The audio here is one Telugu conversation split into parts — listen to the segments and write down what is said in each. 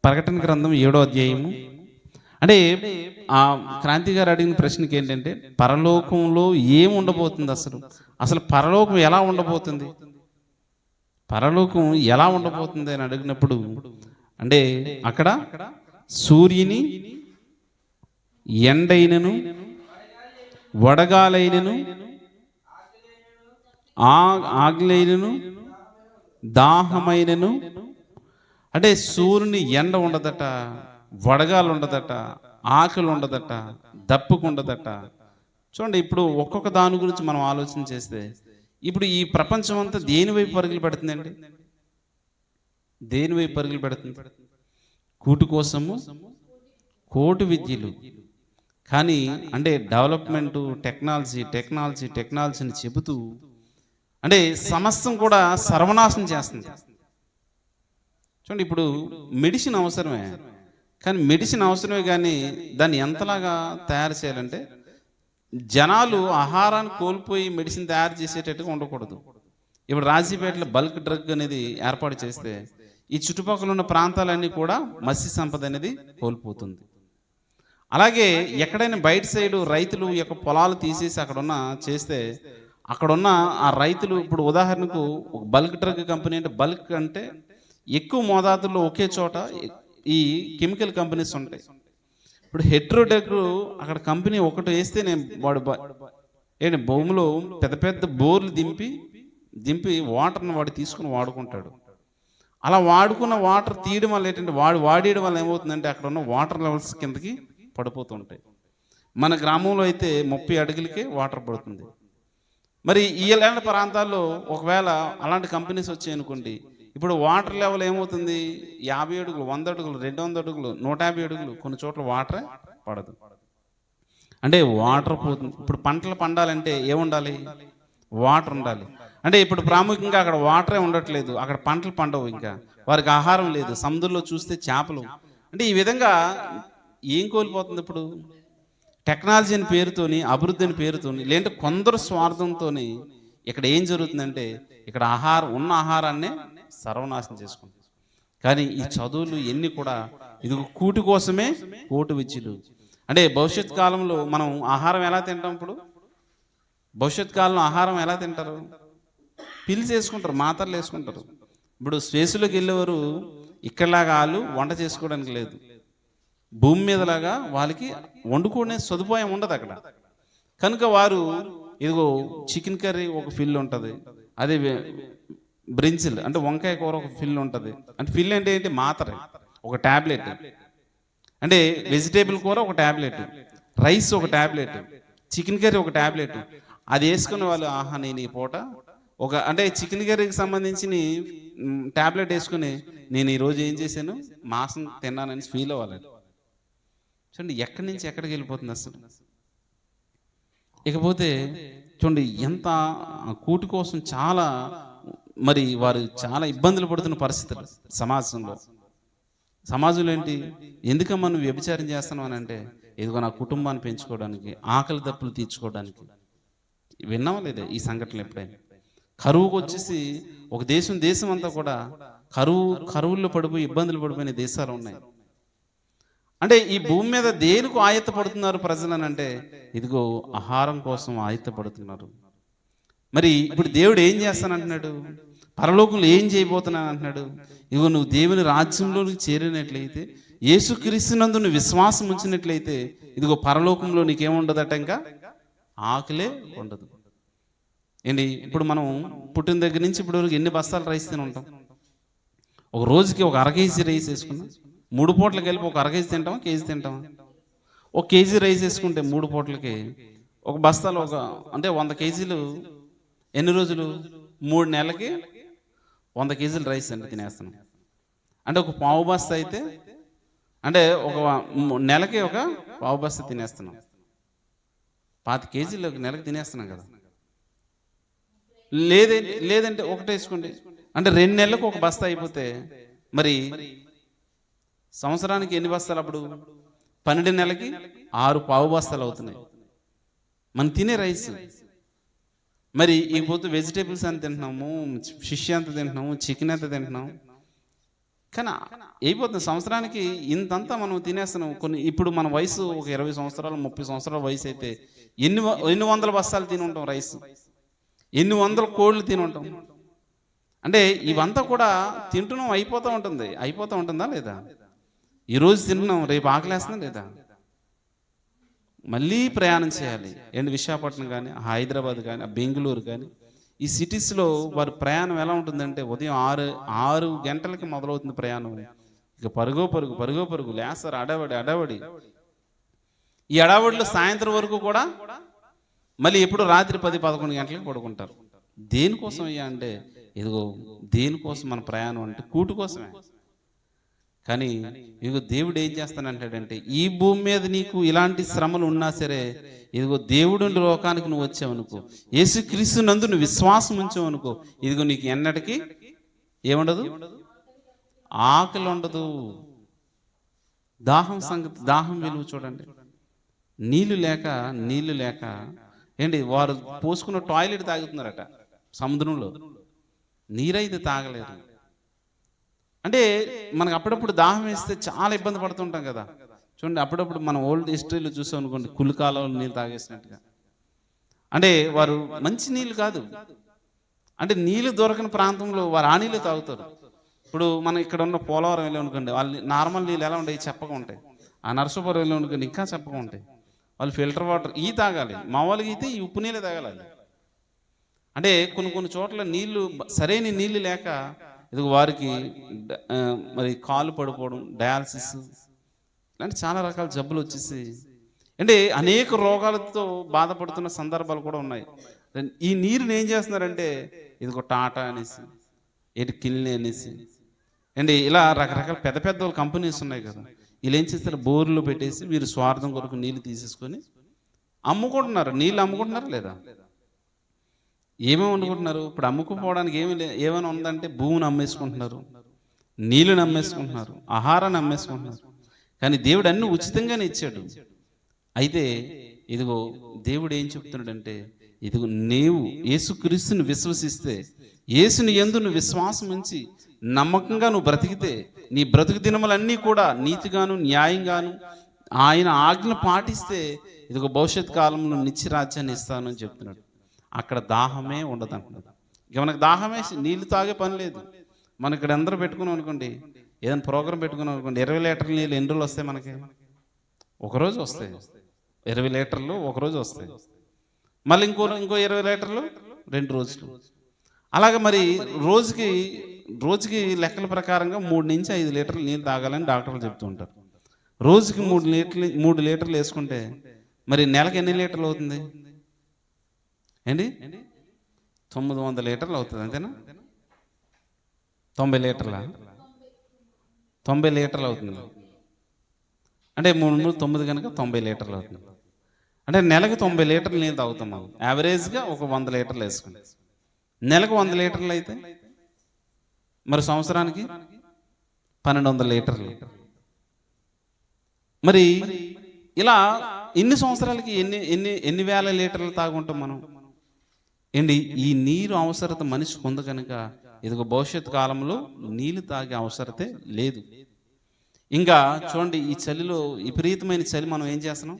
ప్రకటన గ్రంథం 7వ అధ్యాయము. అంటే ఆ క్రాంతి గారు అడిగిన ప్రశ్నకి ఏంటంటే, పరలోకంలో ఏం ఉండబోతుంది? అసలు పరలోకం ఎలా ఉండబోతుంది, పరలోకం ఎలా ఉండబోతుంది అని అడిగినప్పుడు, అంటే అక్కడ సూర్యుని ఎండైనను వడగాలైనను ఆగ్లైనను దాహమైనను, అంటే సూర్యుని ఎండ ఉండదట, వడగాలు ఉండదట, ఆకలి ఉండదట, దప్పుకు ఉండదట. చూడండి, ఇప్పుడు ఒక్కొక్క దాని గురించి మనం ఆలోచన చేస్తే, ఇప్పుడు ఈ ప్రపంచం అంతా దేని వైపు పరుగులు పెడుతుందండి? దేని వైపు పరుగులు పెడుతుంది? కూటు కోసము కోటి విద్యలు. కానీ అంటే డెవలప్మెంటు, టెక్నాలజీని చెబుతూ అంటే సమస్తం కూడా సర్వనాశనం చేస్తుంది. చూడండి, ఇప్పుడు మెడిసిన్ అవసరమే, కానీ మెడిసిన్ అవసరమే, కానీ దాన్ని ఎంతలాగా తయారు చేయాలంటే, జనాలు ఆహారాన్ని కోల్పోయి మెడిసిన్ తయారు చేసేటట్టుగా ఉండకూడదు. ఇప్పుడు రాజీపేటలో బల్క్ డ్రగ్ అనేది ఏర్పాటు చేస్తే ఈ చుట్టుపక్కల ఉన్న ప్రాంతాలన్నీ కూడా మత్స్య సంపద అనేది కోల్పోతుంది. అలాగే ఎక్కడైనా బయట సైడు రైతులు యొక్క పొలాలు తీసేసి అక్కడున్న చేస్తే, అక్కడున్న ఆ రైతులు, ఇప్పుడు ఉదాహరణకు ఒక బల్క్ డ్రగ్ కంపెనీ అంటే, బల్క్ అంటే ఎక్కువ మోతాదులో ఒకే చోట ఈ కెమికల్ కంపెనీస్ ఉంటాయి. ఇప్పుడు హెట్రోడెక్ అక్కడ కంపెనీ ఒకటి వేస్తేనే వాడు ఏంటి భూమిలో పెద్ద పెద్ద బోర్లు దింపి వాటర్ని వాడు తీసుకుని వాడుకుంటాడు. అలా వాడుకున్న వాటర్ తీయడం వల్ల ఏంటంటే, వాడేయడం వల్ల ఏమవుతుందంటే, అక్కడ ఉన్న వాటర్ లెవెల్స్ కిందకి పడిపోతుంటాయి. మన గ్రామంలో అయితే 30 అడుగులకే వాటర్ పడుతుంది. మరి ఇలాంటి ప్రాంతాల్లో ఒకవేళ అలాంటి కంపెనీస్ వచ్చాయనుకోండి, ఇప్పుడు వాటర్ లెవెల్ ఏమవుతుంది? 50 అడుగులు, 100 అడుగులు, 200 అడుగులు, 150 అడుగులు, కొన్ని చోట్ల వాటరే పడదు. అంటే వాటర్ పోతుంది. ఇప్పుడు పంటలు పండాలంటే ఏముండాలి? వాటర్ ఉండాలి. అంటే ఇప్పుడు ప్రాముఖ్యంగా అక్కడ వాటరే ఉండట్లేదు, అక్కడ పంటలు పండవు, ఇంకా వారికి ఆహారం లేదు. సముద్రంలో చూస్తే చేపలు. అంటే ఈ విధంగా ఏం కోల్పోతుంది? ఇప్పుడు టెక్నాలజీ అని పేరుతోని, అభివృద్ధి అని పేరుతోని, లేదంటే కొందరు స్వార్థంతో ఇక్కడ ఏం జరుగుతుందంటే, ఇక్కడ ఉన్న ఆహారాన్నే సర్వనాశనం చేసుకుంటుంది. కానీ ఈ చదువులు ఎన్ని కూడా ఇది కూటి కోసమే కోటి విద్యలు. అంటే భవిష్యత్ కాలంలో మనం ఆహారం ఎలా తింటాం? ఇప్పుడు భవిష్యత్ కాలంలో ఆహారం ఎలా తింటారు? పిల్స్ వేసుకుంటారు, మాత్రలు వేసుకుంటారు. ఇప్పుడు స్పేస్లోకి వెళ్ళేవారు ఇక్కడలాగా వాళ్ళు వంట చేసుకోవడానికి లేదు. భూమి మీదలాగా వాళ్ళకి వండుకునే సదుపాయం ఉండదు అక్కడ. కనుక వారు ఇదిగో చికెన్ కర్రీ ఒక ఫిల్ ఉంటుంది, అదే బ్రింజిల్ అంటే వంకాయ కూర ఒక ఫిల్ ఉంటుంది. అంటే ఫిల్ అంటే ఏంటి? మాత్ర ఒక ట్యాబ్లెట్, అంటే వెజిటేబుల్ కూర ఒక ట్యాబ్లెట్, రైస్ ఒక ట్యాబ్లెట్, చికెన్ కర్రీ ఒక ట్యాబ్లెట్. అది వేసుకునే వాళ్ళు, ఆహా నేను ఈ పూట అంటే చికెన్ కర్రీకి సంబంధించిన ట్యాబ్లెట్ వేసుకుని నేను ఈరోజు ఏం చేశాను, మాంసం తిన్నానని ఫీల్ అవ్వాలి. చూడండి ఎక్కడి నుంచి ఎక్కడికి వెళ్ళిపోతుంది అసలు. ఇకపోతే చూడండి, ఎంత కూటి కోసం చాలా వారు చాలా ఇబ్బందులు పడుతున్న పరిస్థితులు సమాజంలో ఏంటి? ఎందుకమ్మా నువ్వు వ్యభిచారం చేస్తున్నావు అని అంటే, ఇదిగో నా కుటుంబాన్ని పెంచుకోవడానికి, ఆకలి దప్పులు తీర్చుకోవడానికి. విన్నావా లేదా ఈ సంఘటనలు? ఎప్పుడైనా కరువుకు వచ్చేసి ఒక దేశం అంతా కూడా కరువుల్లో పడిపోయి ఇబ్బందులు పడిపోయిన దేశాలు ఉన్నాయి. అంటే ఈ భూమి మీద దేనికి ఆయత్తపడుతున్నారు ప్రజలు అని అంటే, ఇదిగో ఆహారం కోసం ఆయత్తపడుతున్నారు. మరి ఇప్పుడు దేవుడు ఏం చేస్తానంటున్నాడు? పరలోకంలో ఏం చేయబోతున్నాను అంటున్నాడు? ఇదిగో నువ్వు దేవుని రాజ్యంలోనికి చేరినట్లయితే, యేసుక్రీస్తునందు నువ్వు విశ్వాసం ఉంచినట్లయితే, ఇదిగో పరలోకంలో నీకేముండదట, ఇంకా ఆకలే ఉండదు. ఏంటి ఇప్పుడు మనం పుట్టిన దగ్గర నుంచి ఇప్పుడు వరకు ఎన్ని బస్తాలు రైస్ తిని ఉంటాం? ఒక రోజుకి ఒక 1/2 కేజీ రైస్ వేసుకున్నాం. 3 పూటలకు వెళ్ళి ఒక 1/2 కేజీ తింటామా, కేజీ తింటామా? 1 కేజీ రైస్ వేసుకుంటే 3 పూటలకి ఒక బస్తాలు అంటే 100 కేజీలు ఎన్ని రోజులు? 3 నెలలకి 100 కేజీలు రైస్ అంటే తినేస్తున్నాం. అంటే ఒక పావు బస్తా అయితే, అంటే ఒక నెలకి ఒక పావు బస్తా తినేస్తున్నాం. 25 కేజీలు ఒక నెలకి తినేస్తున్నాం కదా. లేదంటే ఒకటి వేసుకోండి, అంటే 2 నెలలకు ఒక బస్తా అయిపోతే మరి సంవత్సరానికి ఎన్ని బస్తాలు? అప్పుడు 12 నెలలకి 6 పావు బస్తాలు అవుతున్నాయి మనం తినే రైస్. మరి ఇకపోతే వెజిటేబుల్స్ ఎంత తింటున్నాము, ఫిష్ ఎంత తింటున్నాము, చికెన్ ఎంత తింటున్నాము. కానీ అయిపోతుంది సంవత్సరానికి ఇంతంతా మనం తినేస్తున్నాం. కొన్ని ఇప్పుడు మన వయసు ఒక 20 సంవత్సరాలు 30 సంవత్సరాల వయసు అయితే ఎన్ని వందల బస్తాలు తిని ఉంటాం రైస్, ఎన్ని వందల కోళ్ళు తిని ఉంటాం. అంటే ఇవంతా కూడా తింటున్నాం, అయిపోతూ ఉంటుందా లేదా? ఈరోజు తింటున్నాం, రేపు ఆకలేస్తుందా లేదా? మళ్ళీ ప్రయాణం చేయాలి. విశాఖపట్నం కానీ, హైదరాబాద్ కానీ, బెంగళూరు కానీ, ఈ సిటీస్లో వారి ప్రయాణం ఎలా ఉంటుందంటే ఉదయం 6 గంటలకి మొదలవుతుంది ప్రయాణం. ఇక పరుగో పరుగు లేస్తారు, అడవడి. ఈ అడవడిలో సాయంత్రం వరకు కూడా మళ్ళీ ఎప్పుడు రాత్రి 10-11 గంటలకి పడుకుంటారు. దేనికోసం అయ్యా అంటే ఇదిగో దేనికోసం మన ప్రయాణం అంటే కూటు కోసమే. కానీ ఇదిగో దేవుడు ఏం చేస్తానంటాడంటే ఈ భూమి మీద నీకు ఇలాంటి శ్రమలు ఉన్నా సరే, ఇదిగో దేవుడు లోకానికి నువ్వు వచ్చావనుకో, యేసుక్రీస్తు నందు నువ్వు విశ్వాసం ఉంచావనుకో, ఇదిగో నీకు ఎన్నటికీ ఏముండదు, ఆకలి ఉండదు. దాహం విలువ చూడండి. నీళ్లు లేక వారు పోసుకున్న టాయిలెట్ తాగుతున్నారట సముద్రంలో, నీరైతే తాగలేరు. అంటే మనకు అప్పుడప్పుడు దాహం వేస్తే చాలా ఇబ్బంది పడుతుంటాం కదా. చూడండి, అప్పుడప్పుడు మనం ఓల్డ్ హిస్టరీలో చూసాం అనుకోండి, కులికాలంలో నీళ్ళు తాగేసినట్టుగా. అంటే వారు మంచి నీళ్ళు కాదు, అంటే నీళ్ళు దొరకని ప్రాంతంలో వారు ఆ నీళ్ళు తాగుతారు. ఇప్పుడు మనం ఇక్కడ ఉన్న పోలవరం వెళ్ళి అనుకోండి, వాళ్ళు నార్మల్ నీళ్ళు ఎలా ఉంటాయి, చెప్పగా ఉంటాయి. ఆ నర్సపురం వెళ్ళి అనుకోండి, ఇంకా చెప్పగా ఉంటాయి. వాళ్ళు ఫిల్టర్ వాటర్ తాగాలి, మా వాళ్ళకి అయితే ఈ ఉప్పు నీళ్ళే తాగాలి. అంటే కొన్ని చోట్ల నీళ్లు సరైన నీళ్ళు లేక ఇదిగో వారికి మరి కాలు పడిపోవడం, డయాలసిస్ ఇలాంటి చాలా రకాల జబ్బులు వచ్చేసి అంటే అనేక రోగాలతో బాధపడుతున్న సందర్భాలు కూడా ఉన్నాయి. ఈ నీరుని ఏం చేస్తున్నారంటే ఇదిగో టాటా అనేసి, కిల్ని అనేసి ఇలా రకరకాల పెద్ద కంపెనీస్ ఉన్నాయి కదా, వీళ్ళు ఏం చేస్తారు, బోర్లు పెట్టేసి వీరు స్వార్థం కొరకు నీళ్ళు తీసేసుకొని అమ్ముకుంటున్నారు. నీళ్ళు అమ్ముకుంటున్నారు లేదా? ఏమేమి వండుకుంటున్నారు? ఇప్పుడు అమ్ముకుపోవడానికి ఏమైనా ఉందంటే భూమిని అమ్మేసుకుంటున్నారు, నీళ్ళని అమ్మేసుకుంటున్నారు, ఆహారాన్ని అమ్మేసుకుంటున్నారు. కానీ దేవుడు అన్ని ఉచితంగానే ఇచ్చాడు. అయితే ఇదిగో దేవుడు ఏం చెప్తున్నాడంటే ఇదిగో నీవు యేసుక్రీస్తుని విశ్వసిస్తే, యేసుని యందు నువ్వు విశ్వాసం ఉంచి నమ్మకంగా నువ్వు బ్రతికితే, నీ బ్రతుకు దినములన్నీ కూడా నీతిగాను న్యాయంగాను ఆయన ఆజ్ఞ పాటిస్తే ఇదిగో భవిష్యత్ కాలంలో నిత్యరాజ్యాన్ని ఇస్తానని చెప్తున్నాడు. అక్కడ దాహమే ఉండదు అంటున్నాడు. ఇక మనకు దాహమే, నీళ్లు తాగే పని లేదు. మనం ఇక్కడ అందరూ పెట్టుకున్నాం అనుకోండి, ఏదైనా ప్రోగ్రాం పెట్టుకున్నాం అనుకోండి, 20 లీటర్ల నీళ్ళు ఎన్ని రోజులు వస్తాయి మనకి? ఒకరోజు వస్తాయి. 20 లీటర్లు ఒకరోజు వస్తాయి. మళ్ళీ ఇంకో 20 లీటర్లు 2 రోజులు. అలాగే మరి రోజుకి లెక్కల ప్రకారంగా 3 నుంచి 5 లీటర్లు నీళ్ళు తాగాలని డాక్టర్లు చెప్తూ ఉంటారు. రోజుకి 3 లీటర్లు వేసుకుంటే మరి నెలకు ఎన్ని లీటర్లు అవుతుంది? 900 లీటర్లు అవుతుంది, అంతేనా? 90 లీటర్ల 90 లీటర్లు అవుతుంది. అంటే 3 9 కనుక 90 లీటర్లు అవుతుంది. అంటే నెలకు 90 లీటర్లు నీళ్ళు తాగుతాం మనం. యావరేజ్గా ఒక 100 లీటర్లు వేసుకుంటాం. నెలకు 100 లీటర్లు అయితే మరి సంవత్సరానికి 1200 లీటర్లు. మరి ఇలా ఇన్ని సంవత్సరాలకి ఎన్ని వేల లీటర్లు తాగుంటాం మనం? ఈ నీరు అవసరత మనిషికి ఉంది కనుక ఇదిగో భవిష్యత్ కాలంలో నీళ్ళు తాగే అవసరతే లేదు. ఇంకా చూడండి, ఈ చలిలో విపరీతమైన చలి మనం ఏం చేస్తున్నాం,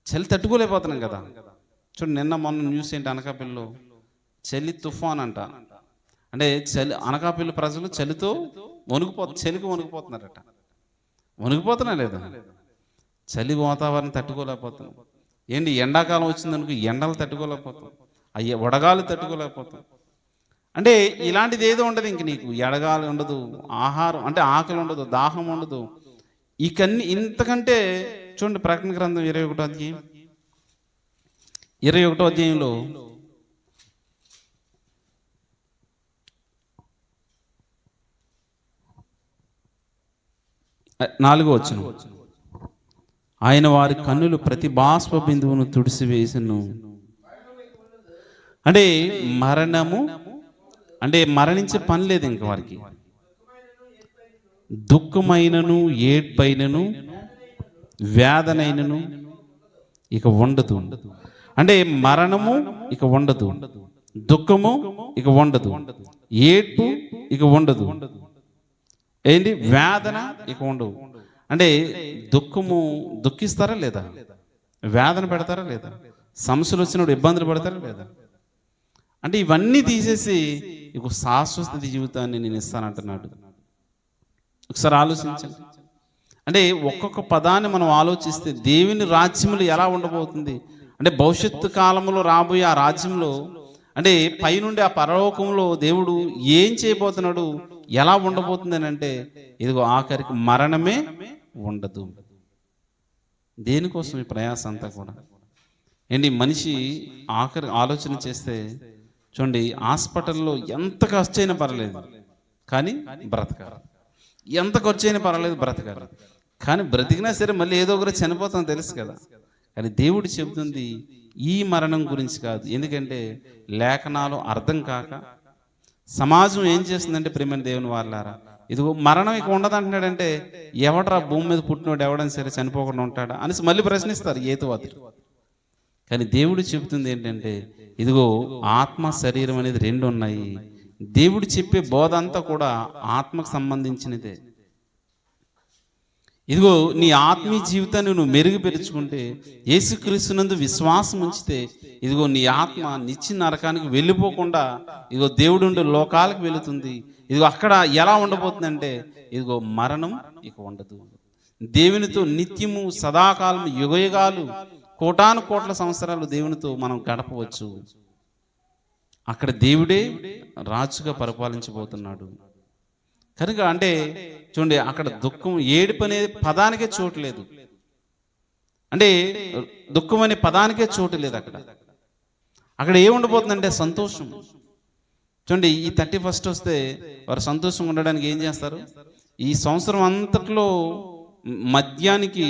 చలి తట్టుకోలేకపోతున్నాం కదా. చూడండి, మొన్న న్యూస్ ఏంటి, అనకాపల్లిలో చలి తుఫాన్ అంట. అంటే అనకాపల్లి ప్రజలు చలికి వణికిపోతున్నారట. వణికిపోతున్నా లేదా? చలి వాతావరణం తట్టుకోలేకపోతున్నాం. ఎండాకాలం వచ్చిందనుకో ఎండలు తట్టుకోలేకపోతాం, వడగాలు తట్టుకోలేకపోతాం. అంటే ఇలాంటిది ఏదో ఉండదు. ఇంక నీకు ఎడగాలి ఉండదు, ఆహారం అంటే ఆకలి ఉండదు, దాహం ఉండదు. ఇంతకంటే చూడండి, ప్రకటన గ్రంథం 21వ అధ్యాయంలో 4వ వచనం, ఆయన వారి కన్నులు ప్రతి బాష్ప బిందువును తుడిసివేసెను. అంటే మరణము అంటే మరణించే పని లేదు ఇంక వారికి. దుఃఖమైనను ఏడ్పైనను వేదనైనను ఇక ఉండదు. అంటే మరణము ఇక ఉండదు, దుఃఖము ఇక ఉండదు, ఏడ్పు ఇక ఉండదు. ఏంటి వేదన ఇక ఉండవు. అంటే దుఃఖిస్తారా లేదా? వేదన పెడతారా లేదా? సమస్యలు వచ్చినప్పుడు ఇబ్బందులు పడతారా లేదా? అంటే ఇవన్నీ తీసేసి ఇక శాశ్వత జీవితాన్ని నేను ఇస్తానంటున్నాడు. ఒకసారి ఆలోచించండి. అంటే ఒక్కొక్క పదాన్ని మనం ఆలోచిస్తే దేవుని రాజ్యములు ఎలా ఉండబోతుంది అంటే భవిష్యత్తు కాలంలో రాబోయే ఆ రాజ్యంలో అంటే పైనుండి ఆ పరలోకంలో దేవుడు ఏం చేయబోతున్నాడు, ఎలా ఉండబోతుంది అని అంటే ఇదిగో ఆఖరికి మరణమే ఉండదు. దేనికోసం ఈ ప్రయాస అంతా కూడా ఏంటి? మనిషి ఆఖరి ఆలోచన చేస్తే చూడండి, హాస్పిటల్లో ఎంత ఖర్చు అయినా పర్లేదు కానీ బ్రతకాలి, ఎంత ఖర్చు అయినా పర్వాలేదు బ్రతకాలి. కానీ బ్రతికినా సరే మళ్ళీ ఏదో ఒకరు చనిపోతాం తెలుసు కదా. కానీ దేవుడు చెబుతుంది ఈ మరణం గురించి కాదు. ఎందుకంటే లేఖనాలు అర్థం కాక సమాజం ఏం చేస్తుందంటే ప్రేమ దేవుని వాళ్ళారా, ఇదిగో మరణం ఇక ఉండదు అంటున్నాడంటే ఎవడరా భూమి మీద పుట్టినోడు ఎవడని సరే చనిపోకుండా ఉంటాడా అనేసి మళ్ళీ ప్రశ్నిస్తారు ఏతువాదులు. కానీ దేవుడు చెబుతుంది ఏంటంటే ఇదిగో ఆత్మ శరీరం అనేది రెండు ఉన్నాయి. దేవుడు చెప్పే బోధ అంతా కూడా ఆత్మకు సంబంధించినదే. ఇదిగో నీ ఆత్మీయ జీవితాన్ని నువ్వు మెరుగుపరుచుకుంటే, యేసుక్రీస్తునందు విశ్వాసం ఉంచితే ఇదిగో నీ ఆత్మ నిత్య నరకానికి వెళ్ళిపోకుండా ఇదిగో దేవుడు లోకాలకు వెళుతుంది. ఇదిగో అక్కడ ఎలా ఉండబోతుందంటే ఇదిగో మరణం ఇక ఉండదు. దేవునితో నిత్యము సదాకాలం యుగయుగాలు కోటాను కోట్ల సంవత్సరాలు దేవునితో మనం గడపవచ్చు. అక్కడ దేవుడే రాజుగా పరిపాలించబోతున్నాడు కనుక అంటే చూడండి, అక్కడ దుఃఖం ఏడుపు అనే పదానికే చోటు లేదు. అంటే దుఃఖం అనే పదానికే చోటు లేదు. అక్కడ ఏముండబోతుందంటే సంతోషం. చూడండి, ఈ 31 వస్తే వారు సంతోషంగా ఉండడానికి ఏం చేస్తారు? ఈ సంవత్సరం అంతట్లో మద్యానికి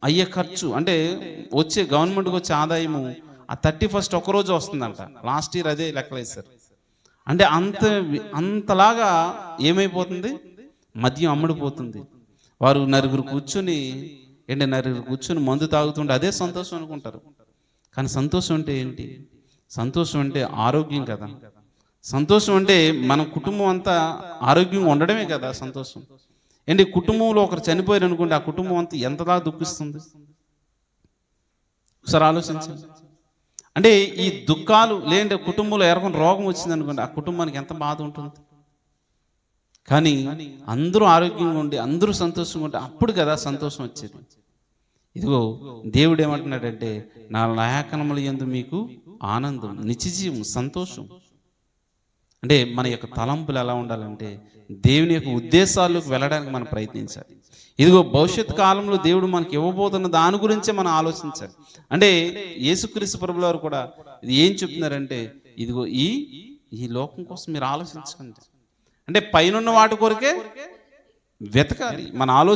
అయ్యే ఖర్చు అంటే వచ్చే గవర్నమెంట్కి వచ్చే ఆదాయము ఆ 31 ఒక్కరోజు వస్తుందంట. లాస్ట్ ఇయర్ అదే లెక్కలేసారు. అంటే అంతలాగా ఏమైపోతుంది? మద్యం అమ్ముడిపోతుంది. వారు నలుగురు కూర్చొని మందు తాగుతుంటే అదే సంతోషం అనుకుంటారు. కానీ సంతోషం అంటే ఏంటి? సంతోషం అంటే ఆరోగ్యం కదా. సంతోషం అంటే మన కుటుంబం అంతా ఆరోగ్యంగా ఉండడమే కదా సంతోషం. ఏంటి, కుటుంబంలో ఒకరు చనిపోయారు అనుకోండి, ఆ కుటుంబం అంతా ఎంతలా దుఃఖిస్తుంది ఒకసారి ఆలోచించండి. అంటే ఈ దుఃఖాలు లేదంటే కుటుంబంలో ఎవరికైనా రోగం వచ్చింది అనుకోండి, ఆ కుటుంబానికి ఎంత బాధ ఉంటుంది. కానీ అందరూ ఆరోగ్యంగా ఉండి అందరూ సంతోషంగా ఉంటే అప్పుడు కదా సంతోషం వచ్చేది. ఇదిగో దేవుడు ఏమంటున్నాడంటే నా లేఖనముల యందు మీకు ఆనందం, నిత్యజీవం, సంతోషం. అంటే మన యొక్క తలంపులు ఎలా ఉండాలంటే దేవుని యొక్క ఉద్దేశాలకు వెళ్ళడానికి మనం ప్రయత్నించాలి. ఇదిగో భవిష్యత్ కాలంలో దేవుడు మనకి ఇవ్వబోతున్న దాని గురించే మనం ఆలోచించాలి. అంటే యేసుక్రీస్తు ప్రభుల వారు కూడా ఇది ఏం చెప్తున్నారంటే ఇదిగో ఈ లోకం కోసం మీరు ఆలోచించకండి. అంటే పైనున్న వాటి కొరకే వెతకాలి. మన ఆలోచన